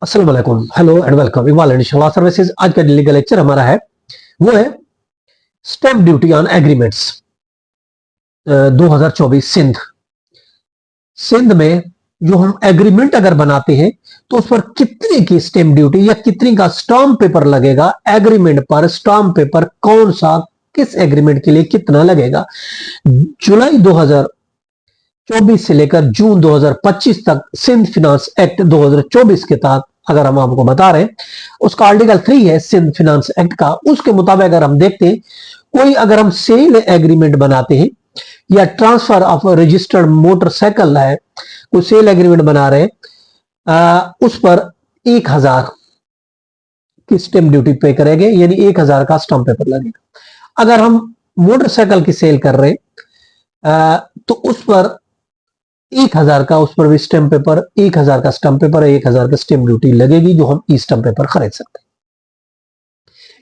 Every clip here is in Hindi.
अस्सलाम वालेकुम, हेलो एंड वेलकम। इकबाल इंशाल्लाह सर्विसेज। आज का डेली का लेक्चर हमारा है वो है stamp duty on agreements 2024 Sindh. Sindh में जो हम एग्रीमेंट अगर बनाते हैं तो उस पर कितने की स्टैंप ड्यूटी या कितने का स्टाम्प पेपर लगेगा, एग्रीमेंट पर स्टाम्प पेपर कौन सा, किस एग्रीमेंट के लिए कितना लगेगा। जुलाई 2024 से लेकर जून 2025 तक सिंध फिनांस एक्ट 2024 के तहत अगर हम आपको बता रहे हैं, उसका आर्टिकल 3 है सिंध फिनांस एक्ट का। उसके मुताबिक अगर हम देखते हैं, कोई अगर हम सेल एग्रीमेंट बनाते हैं या ट्रांसफर ऑफ रजिस्टर्ड मोटरसाइकिल है, कोई सेल एग्रीमेंट बना रहे हैं, उस पर 1000 की स्टैंप ड्यूटी पे करेंगे, यानी 1000 का स्टाम्प पेपर लगेगा। अगर हम मोटरसाइकिल की सेल कर रहे हैं तो उस पर 1000 का, उस पर भी स्टैम्प पेपर, 1000 का स्टैम्प पेपर, 1000 का स्टैम्प ड्यूटी लगेगी जो हम ई स्टैम्प पेपर खरीद सकते हैं।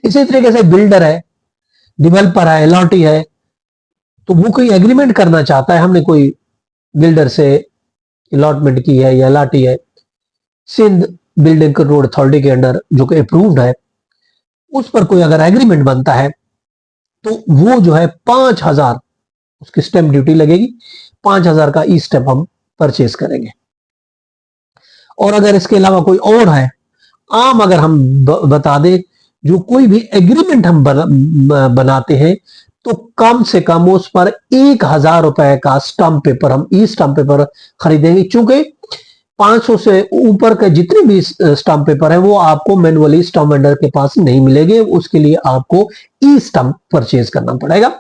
इसी तरीके से बिल्डर है, डेवलपर है, अलॉटी है, तो वो कोई एग्रीमेंट करना चाहता है, हमने कोई बिल्डर से अलॉटमेंट की है या अलॉटी है, सिंध बिल्डिंग रोड अथॉरिटी के अंडर जो कि अप्रूव्ड है, उस पर कोई अगर एग्रीमेंट बनता है तो वो जो है 5000 उसकी स्टैम्प ड्यूटी लगेगी। 5000 का ई स्टैम्प हम परचेज करेंगे। और अगर इसके अलावा कोई और है, आम अगर हम बता दें, जो कोई भी एग्रीमेंट हम बनाते हैं तो कम से कम उस पर 1000 रुपए का स्टाम्प पेपर, हम ई स्टाम्प पेपर खरीदेंगे। चूंकि 500 से ऊपर के जितने भी स्टाम्प पेपर है वो आपको मैनुअली स्टाम्प वेंडर के पास नहीं मिलेंगे, उसके लिए आपको ई स्टाम्प परचेज करना पड़ेगा।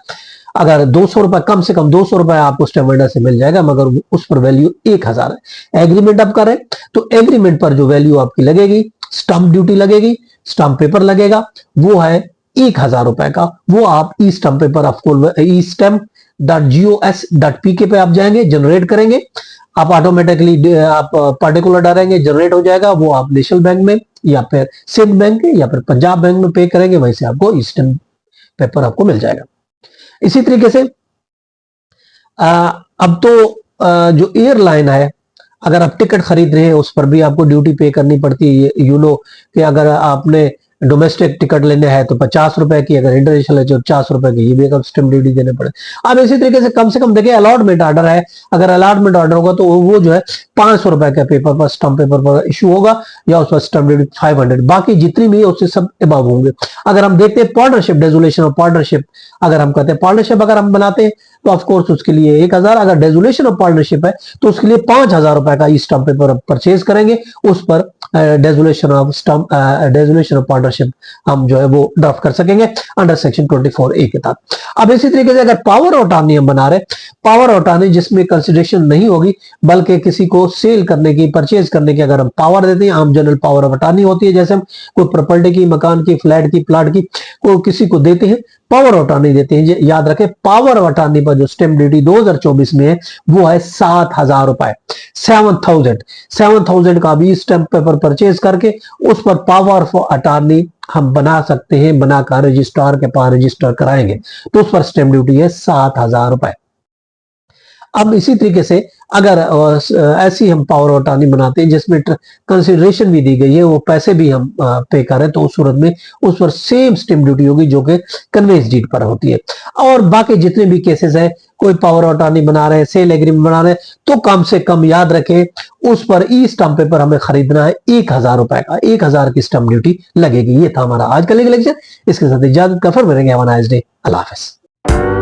अगर 200 रुपए, कम से कम 200 रुपए आपको स्टाम्प वेंडर से मिल जाएगा, मगर उस पर वैल्यू 1000 है। एग्रीमेंट आप करें तो एग्रीमेंट पर जो वैल्यू आपकी लगेगी, स्टाम्प ड्यूटी लगेगी, स्टाम्प पेपर लगेगा, वो है 1000 रुपए का। वो आप ई स्टाम्प पेपर आपको ई स्टैम्प .gos.pk पे आप जाएंगे, जनरेट करेंगे, आप ऑटोमेटिकली आप पर्टिकुलर डालेंगे, जनरेट हो जाएगा। वो आप नेशनल बैंक में या फिर सिंध बैंक या फिर पंजाब बैंक में पे करेंगे, वहीं से आपको ई स्टैम्प पेपर आपको मिल जाएगा। इसी तरीके से अब तो जो एयरलाइन है, अगर आप टिकट खरीद रहे हैं उस पर भी आपको ड्यूटी पे करनी पड़ती है। यू नो कि अगर आपने डोमेस्टिक टिकट लेने हैं तो 50 रुपए की, अगर इंटरनेशनल है तो 50 रुपए की, ये भी एक स्टैम्प ड्यूटी देने पड़े। अब इसी तरीके से कम देखिए, अलॉटमेंट ऑर्डर है, अगर अलॉटमेंट ऑर्डर होगा तो वो जो है 500 रुपए के पेपर पर, स्टाम्प पेपर पर इशू होगा, या उस पर स्टाम्प ड्यूटी 500, बाकी जितनी भी है उससे सब अबव होंगे। अगर हम देखते हैं पार्टनरशिप, डेजुलेशन ऑफ पार्टनरशिप, अगर हम कहते हैं पार्टनरशिप अगर हम बनाते हैं तो ऑफकोर्स उसके लिए 1000, अगर डेजुलेशन ऑफ पार्टनरशिप है तो उसके लिए 5000 रुपए का ई स्टाम्प पेपर परचेज करेंगे। उस पर डेजुलेशन ऑफ पार्टनरशिप हम जो है वो ड्राफ्ट कर सकेंगे अंडर सेक्शन 24A के तहत। अब इसी तरीके से अगर पावर ऑफ अटॉर्नी हम बना रहे, पावर ऑफ अटॉर्नी जिसमें कंसिडरेशन नहीं होगी, बल्कि किसी को सेल करने की, परचेज करने की अगर हम पावर देते हैं, आम जनरल पावर ऑफ अटॉर्नी होती है। जैसे हम कोई प्रॉपर्टी की, मकान की, फ्लैट की, प्लाट की को किसी को देते हैं, पावर ऑफ अटॉर्नी देते हैं। याद रखें, पावर ऑफ अटॉर्नी पर जो स्टैम्प ड्यूटी 2024 में है वो है 7000 रुपए। 7000 का भी स्टैम्प पेपर परचेज करके उस पर पावर ऑफ अटॉर्नी हम बना सकते हैं, बनाकर रजिस्ट्रार के पास रजिस्टर कराएंगे तो उस पर स्टैम्प ड्यूटी है 7000 रुपए। अब इसी तरीके से अगर ऐसी हम पावर ऑफ अटॉर्नी बनाते हैं जिसमें कंसिडरेशन भी दी गई है, वो पैसे भी हम पे करें, तो उस सूरत में उस पर सेम स्टैम्प ड्यूटी होगी जो कि कन्वेंस डीड पर होती है। और बाकी जितने भी केसेस है, कोई पावर ऑफ अटॉर्नी बना रहे हैं, सेल एग्रीमेंट बना रहे हैं, तो कम से कम याद रखें उस पर ई स्टाम्प पेपर हमें खरीदना है 1000 रुपए का, 1000 की स्टाम्प ड्यूटी लगेगी। ये था हमारा आज का लेक्चर। इसके साथ इजाजत का, फिर मिलेंगे। Have a nice day. Allah Hafiz.